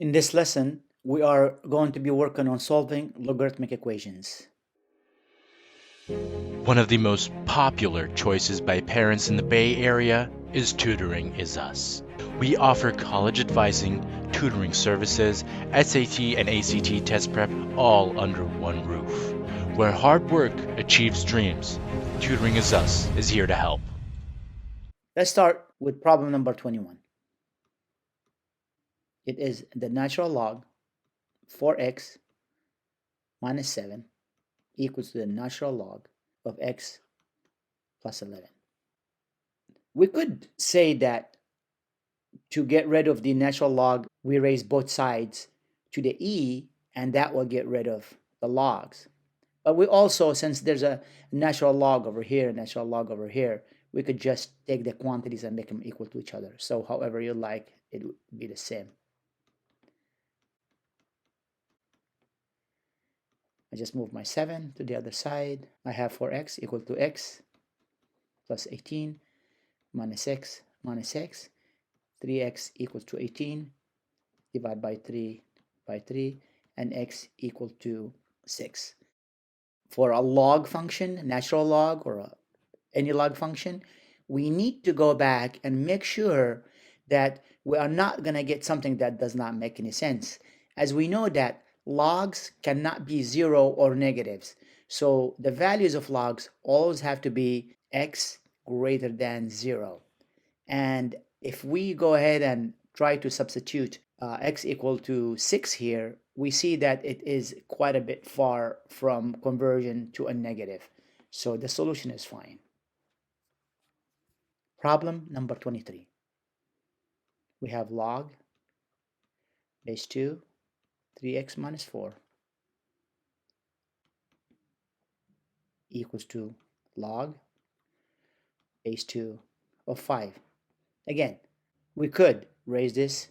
In this lesson, we are going to be working on solving logarithmic equations. One of the most popular choices by parents in the Bay Area is Tutoring is Us. We offer college advising, tutoring services, SAT and ACT test prep all under one roof. Where hard work achieves dreams, Tutoring is Us is here to help. Let's start with problem number 21. It is the natural log 4x minus 7 equals to the natural log of x plus 11. We could say that to get rid of the natural log, we raise both sides to the e, and that will get rid of the logs. But we also, since there's a natural log over here, natural log over here, we could just take the quantities and make them equal to each other. So however you like, it would be the same. I just move my 7 to the other side. I have 4x equal to x plus 18 minus x minus x. 3x equals to 18. Divide by 3 by 3. And x equal to 6. For a log function, natural log or any log function, we need to go back and make sure that we are not going to get something that does not make any sense. As we know that logs cannot be zero or negatives. So the values of logs always have to be x greater than 0. And if we go ahead and try to substitute x equal to 6 here, we see that it is quite a bit far from conversion to a negative. So the solution is fine. Problem number 23. We have log base 2, 3x minus 4 equals to log base 2 of 5. Again, we could raise this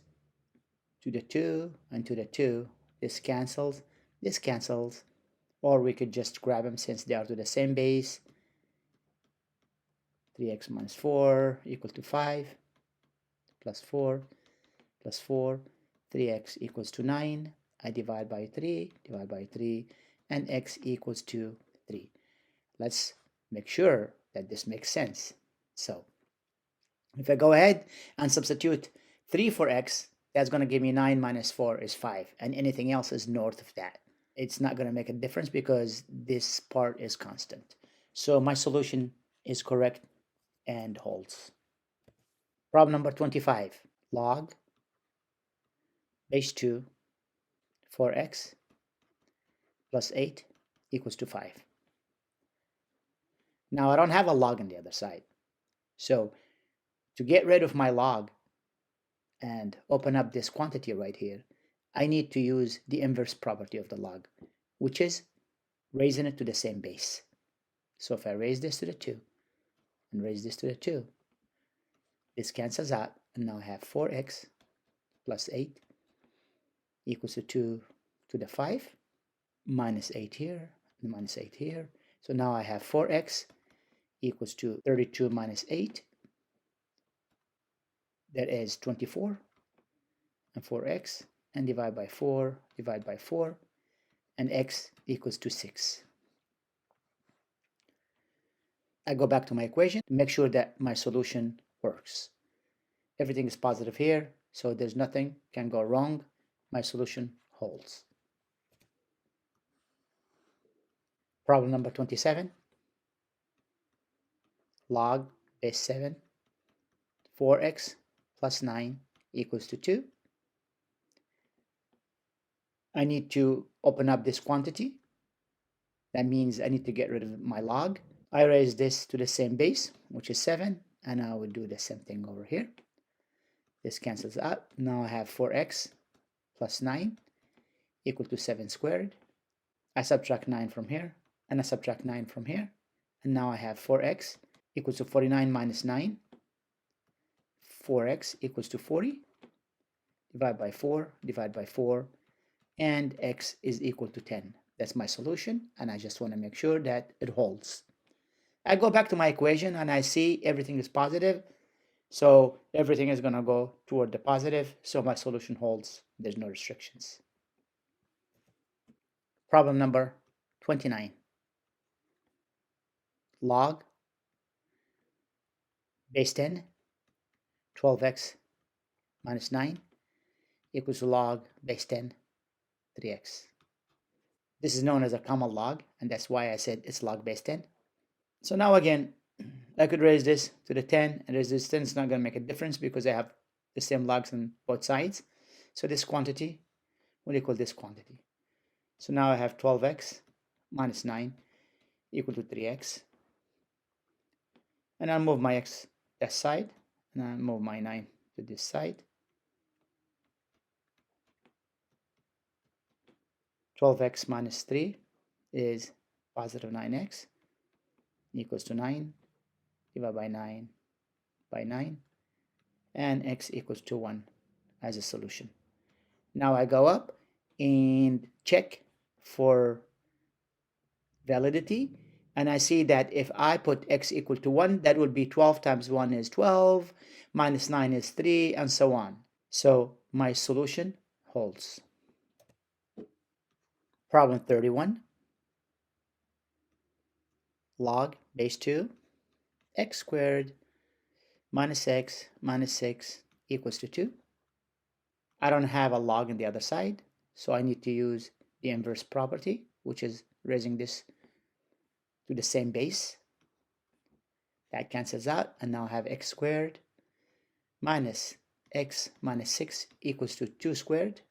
to the 2 and to the 2. This cancels, or we could just grab them since they are to the same base. 3x minus 4 equal to 5 plus 4 plus 4. 3x equals to 9. I divide by 3, and x equals to 3. Let's make sure that this makes sense. So if I go ahead and substitute 3 for x, that's going to give me 9 minus 4 is 5, and anything else is north of that. It's not going to make a difference because this part is constant. So my solution is correct and holds. Problem number 25. Log base 2 4x plus 8 equals to 5. Now I don't have a log on the other side. So to get rid of my log and open up this quantity right here, I need to use the inverse property of the log, which is raising it to the same base. So if I raise this to the 2 and raise this to the 2, this cancels out, and now I have 4x plus 8 equals to 2 to the 5, minus 8 here, and minus 8 here. So now I have 4x equals to 32 minus 8. That is 24, and 4x, and divide by 4, and x equals to 6. I go back to my equation to make sure that my solution works. Everything is positive here, so there's nothing can go wrong. My solution holds. Problem number 27. Log base 7, 4x plus 9 equals to 2. I need to open up this quantity. That means I need to get rid of my log. I raise this to the same base, which is 7, and I will do the same thing over here. This cancels out. Now I have 4x plus 9 equal to 7 squared. I subtract 9 from here, and I subtract 9 from here. And now I have 4x equals to 49 minus 9. 4x equals to 40. Divide by 4, and x is equal to 10. That's my solution, and I just want to make sure that it holds. I go back to my equation, and I see everything is positive. So everything is going to go toward the positive, so my solution holds. There's no restrictions. Problem number 29. Log base 10, 12x minus 9 equals to log base 10, 3x. This is known as a common log, and that's why I said it's log base 10. So now again, I could raise this to the 10, and raise this 10 is not going to make a difference because I have the same logs on both sides. So this quantity will equal this quantity. So now I have 12x minus 9 equal to 3x. And I'll move my x that side, and I'll move my 9 to this side. 12x minus 3 is positive 9x equals to 9 divided by 9 by 9, and x equals to 1 as a solution. Now I go up and check for validity, and I see that if I put x equal to 1, that would be 12 times 1 is 12, minus 9 is 3, and so on. So my solution holds. Problem 31. Log base 2, x squared minus x minus 6 equals to 2. I don't have a log on the other side, so I need to use the inverse property, which is raising this to the same base. That cancels out, and now I have x squared minus x minus 6 equals to 2 squared,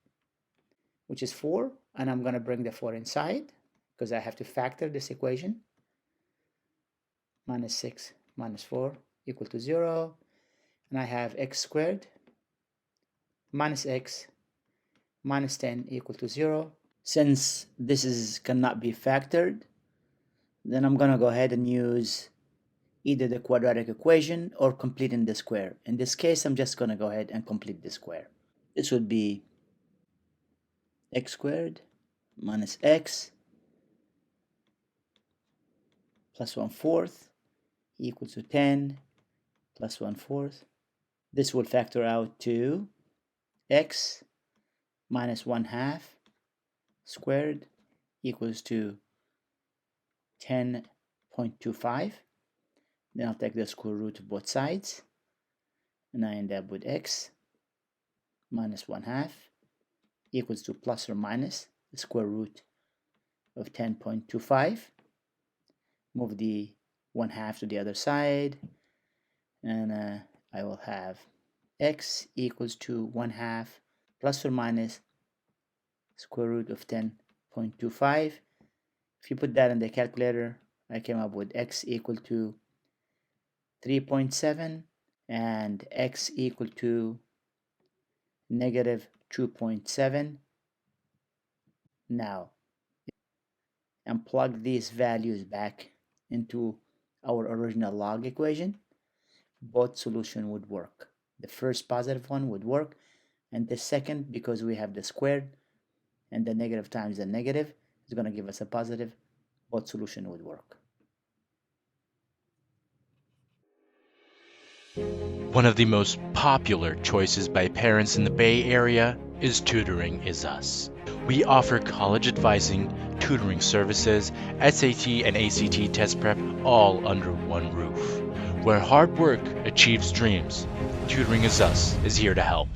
which is 4, and I'm going to bring the 4 inside because I have to factor this equation. Minus 6 minus 4 equal to 0, and I have x squared minus x minus 10 equal to 0. Since this cannot be factored, then I'm going to go ahead and use either the quadratic equation or completing the square. In this case, I'm just going to go ahead and complete the square. This would be x squared minus x plus 1/4 equals to 10 plus 1/4. This will factor out to x minus 1/2 squared equals to 10.25. Then I'll take the square root of both sides, and I end up with x minus 1/2 equals to plus or minus the square root of 10.25. Move the 1/2 to the other side, and I will have x equals to 1/2 plus or minus square root of 10.25. If you put that in the calculator, I came up with x equal to 3.7 and x equal to negative 2.7. Now, and plug these values back into our original log equation, both solution would work. The first positive one would work, and the second, because we have the squared and the negative times the negative, is going to give us a positive. Both solution would work. One of the most popular choices by parents in the Bay Area is Tutoring is Us. We offer college advising, tutoring services, SAT and ACT test prep all under one roof. Where hard work achieves dreams, Tutoring is Us is here to help.